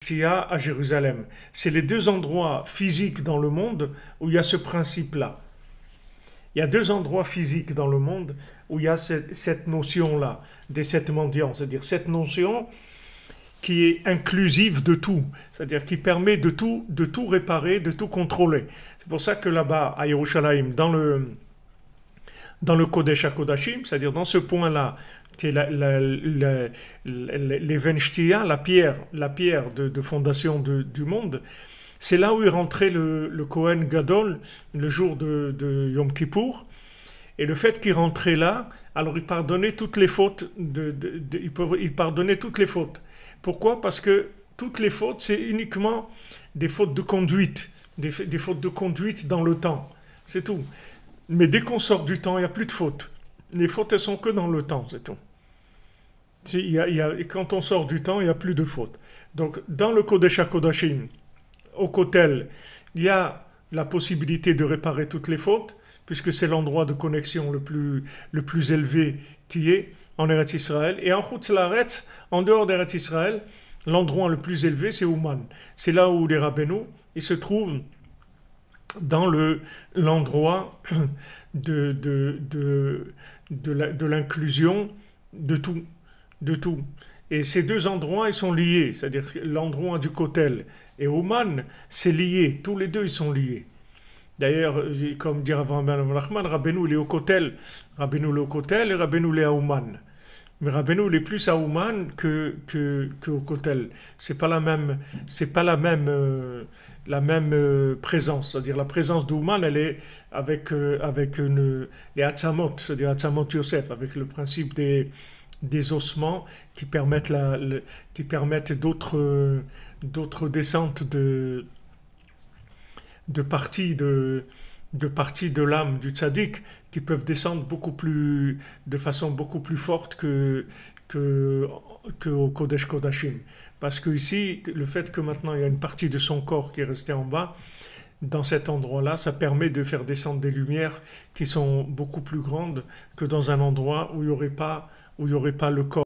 Shtia à Jérusalem. C'est les deux endroits physiques dans le monde où il y a ce principe-là. Il y a deux endroits physiques dans le monde où il y a cette notion-là, des sept mendiants. C'est-à-dire cette notion qui est inclusive de tout, c'est-à-dire qui permet de tout réparer, de tout contrôler. C'est pour ça que là-bas, à Yerushalayim, dans le Kodesh HaKodashim, c'est-à-dire dans ce point-là, qui est l'Even Shtia, la pierre de fondation du monde, c'est là où est rentré le Kohen Gadol le jour de Yom Kippour. Et le fait qu'il rentrait là, alors il pardonnait toutes les fautes. Il pardonnait toutes les fautes. Pourquoi? Parce que toutes les fautes, c'est uniquement des fautes de conduite, des fautes de conduite dans le temps. C'est tout. Mais dès qu'on sort du temps, il n'y a plus de fautes. Les fautes, elles sont que dans le temps, c'est tout. Et quand on sort du temps, il n'y a plus de fautes. Donc, dans le Kodesh HaKodashim, au Kotel, il y a la possibilité de réparer toutes les fautes, puisque c'est l'endroit de connexion le plus élevé qui est en Eretz Israël. Et en Chutz La'aretz, en dehors d'Eretz Israël, l'endroit le plus élevé, c'est Ouman. C'est là où les Rabbeinu, ils se trouvent dans l'endroit de l'inclusion de tout. Et ces deux endroits, ils sont liés. C'est-à-dire l'endroit du Kotel et Ouman, c'est lié. Tous les deux, ils sont liés. D'ailleurs, comme dit Rav Rahman, Rabbeinu il est au Kotel. Rabbeinu il est au Kotel et Rabbeinu il est à Ouman. Mais Rabbeinu il est plus à Ouman que au Kotel. C'est pas la même présence. C'est-à-dire la présence d'Ouman, elle est avec les Hatzamot, c'est-à-dire Hatzamot Yosef, avec le principe des ossements qui permettent d'autres descentes de parties de l'âme du tzaddik qui peuvent descendre de façon beaucoup plus forte que au Kodesh Kodashim. Parce que ici, le fait que maintenant il y a une partie de son corps qui est restée en bas, dans cet endroit-là, ça permet de faire descendre des lumières qui sont beaucoup plus grandes que dans un endroit où il n'y aurait pas le corps.